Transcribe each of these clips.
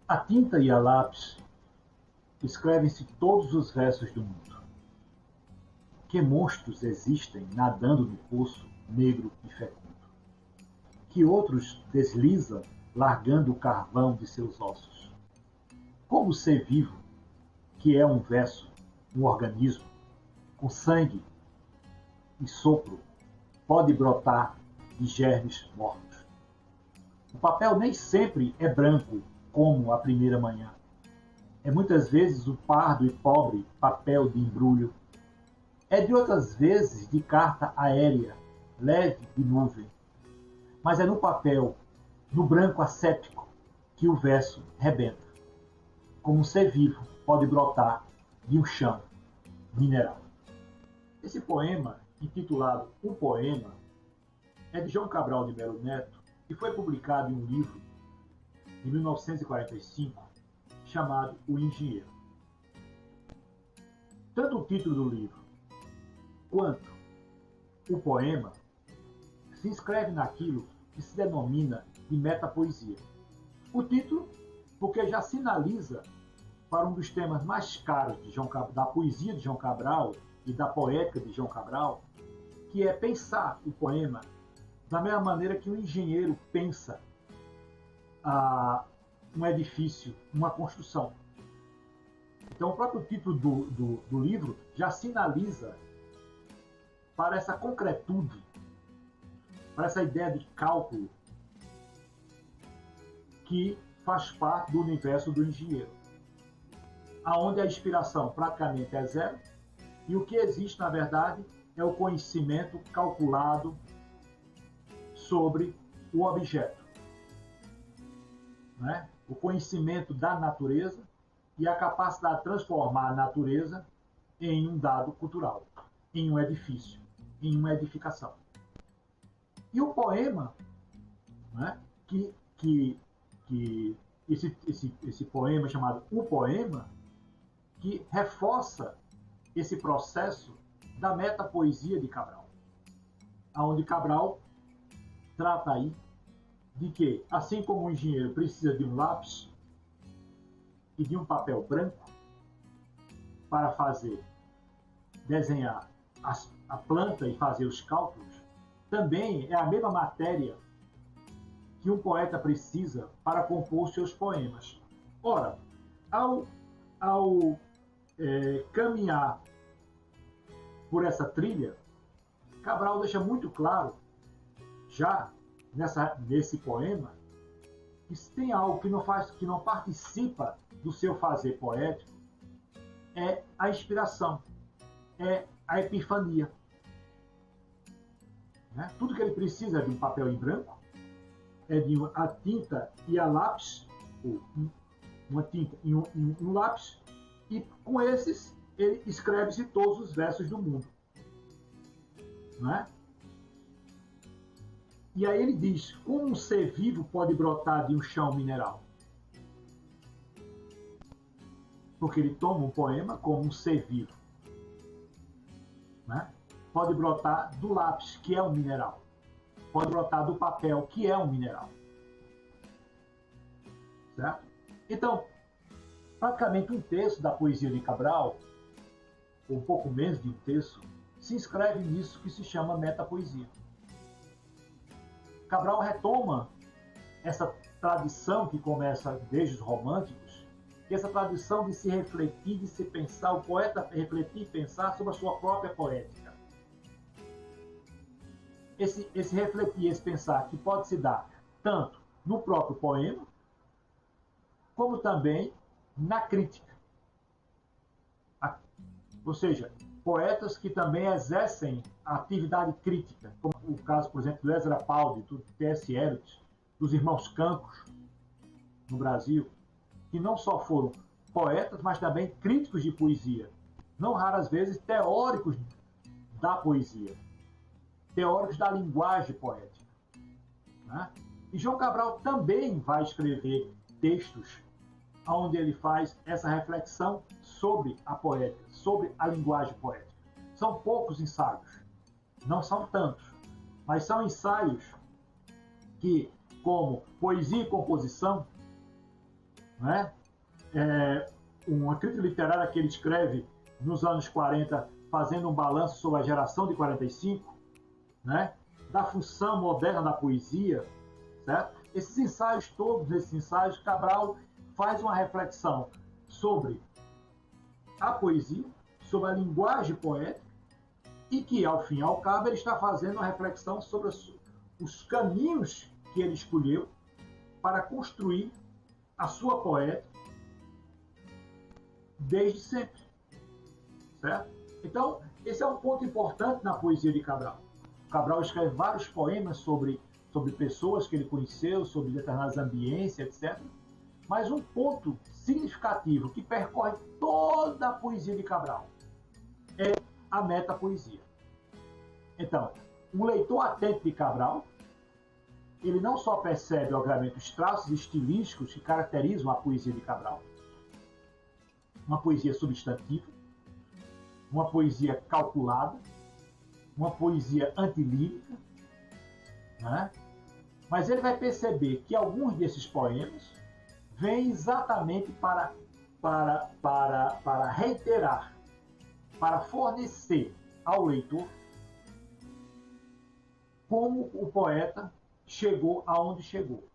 A tinta e a lápis escrevem-se todos os versos do mundo. Que monstros existem nadando no poço negro e fecundo? Que outros deslizam largando o carvão de seus ossos? Como o ser vivo, que é um verso, um organismo, com sangue e sopro, pode brotar de germes mortos? O papel nem sempre é branco, como a primeira manhã. É muitas vezes o pardo e pobre papel de embrulho. É de outras vezes de carta aérea, leve de nuvem. Mas é no papel, no branco asséptico, que o verso rebenta. Como um ser vivo pode brotar de um chão mineral. Esse poema, intitulado O Poema, é de João Cabral de Melo Neto e foi publicado em um livro de 1945 chamado O Engenheiro. Tanto o título do livro quanto o poema se inscreve naquilo que se denomina de metapoesia. O título, porque já sinaliza para um dos temas mais caros da poesia de João Cabral e da poética de João Cabral, que é pensar o poema da mesma maneira que um engenheiro pensa um edifício, uma construção. Então, o próprio título do livro já sinaliza para essa concretude, para essa ideia de cálculo que faz parte do universo do engenheiro, aonde a inspiração praticamente é zero e o que existe, na verdade, é o conhecimento calculado sobre o objeto, né? O conhecimento da natureza e a capacidade de transformar a natureza em um dado cultural, em um edifício, em uma edificação. E o poema, né, esse poema chamado O Poema, que reforça esse processo da metapoesia de Cabral, onde Cabral trata aí de que, assim como o engenheiro precisa de um lápis e de um papel branco para desenhar a planta e fazer os cálculos, também é a mesma matéria que um poeta precisa para compor seus poemas. Ora, ao caminhar por essa trilha, Cabral deixa muito claro, já nesse poema, que se tem algo que não participa do seu fazer poético, é a inspiração, é a epifania. Né? Tudo que ele precisa é de um papel em branco, é de a tinta e a lápis, ou uma tinta e um lápis, e com esses ele escreve-se todos os versos do mundo. Não é? E aí ele diz, como um ser vivo pode brotar de um chão mineral? Porque ele toma um poema como um ser vivo. Né? Pode brotar do lápis, que é um mineral. Pode brotar do papel, que é um mineral. Certo? Então, praticamente um terço da poesia de Cabral, ou um pouco menos de um terço, se inscreve nisso que se chama metapoesia. Cabral retoma essa tradição que começa desde os românticos, que é essa tradição de se refletir, de se pensar, o poeta refletir e pensar sobre a sua própria poética. Esse refletir, esse pensar, que pode se dar tanto no próprio poema, como também na crítica. Ou seja, poetas que também exercem a atividade crítica, como o caso, por exemplo, do Ezra Pound, do T.S. Eliot, dos irmãos Campos, no Brasil, que não só foram poetas, mas também críticos de poesia, não raras vezes teóricos da poesia, teóricos da linguagem poética. Né? E João Cabral também vai escrever textos onde ele faz essa reflexão sobre a poética, sobre a linguagem poética. São poucos ensaios, não são tantos, mas são ensaios que, como poesia e composição, né? Uma crítica literária que ele escreve nos anos 40, fazendo um balanço sobre a geração de 45, né? Da função moderna da poesia, certo? Esses ensaios, todos esses ensaios, Cabral faz uma reflexão sobre a poesia, sobre a linguagem poética, e que, ao fim e ao cabo, ele está fazendo uma reflexão sobre os caminhos que ele escolheu para construir a sua poética desde sempre, certo? Então, esse é um ponto importante na poesia de Cabral. Cabral escreve vários poemas sobre pessoas que ele conheceu, sobre determinadas ambiências, etc. Mas um ponto significativo que percorre toda a poesia de Cabral é a metapoesia. Então, um leitor atento de Cabral, ele não só percebe, obviamente, os traços estilísticos que caracterizam a poesia de Cabral, uma poesia substantiva, uma poesia calculada, uma poesia antilírica, né? Mas ele vai perceber que alguns desses poemas vêm exatamente para reiterar, para fornecer ao leitor como o poeta chegou aonde chegou.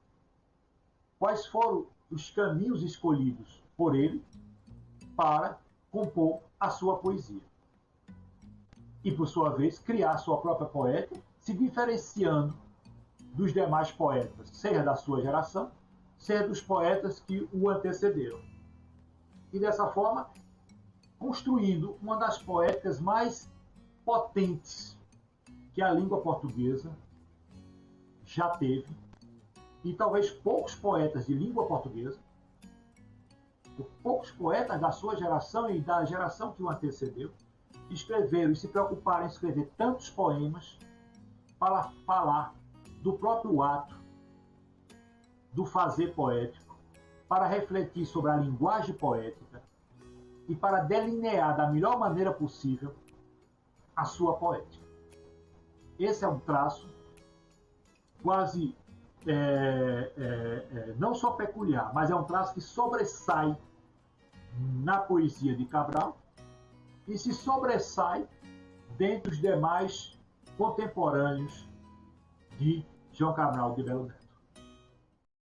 Quais foram os caminhos escolhidos por ele para compor a sua poesia. E, por sua vez, criar sua própria poética, se diferenciando dos demais poetas, seja da sua geração, seja dos poetas que o antecederam. E, dessa forma, construindo uma das poéticas mais potentes que a língua portuguesa já teve, e talvez poucos poetas de língua portuguesa, poucos poetas da sua geração e da geração que o antecedeu, escreveram e se preocuparam em escrever tantos poemas para falar do próprio ato do fazer poético, para refletir sobre a linguagem poética e para delinear da melhor maneira possível a sua poética. Esse é um traço quase não só peculiar, mas é um traço que sobressai na poesia de Cabral e se sobressai dentre os demais contemporâneos de João Cabral de Melo Neto.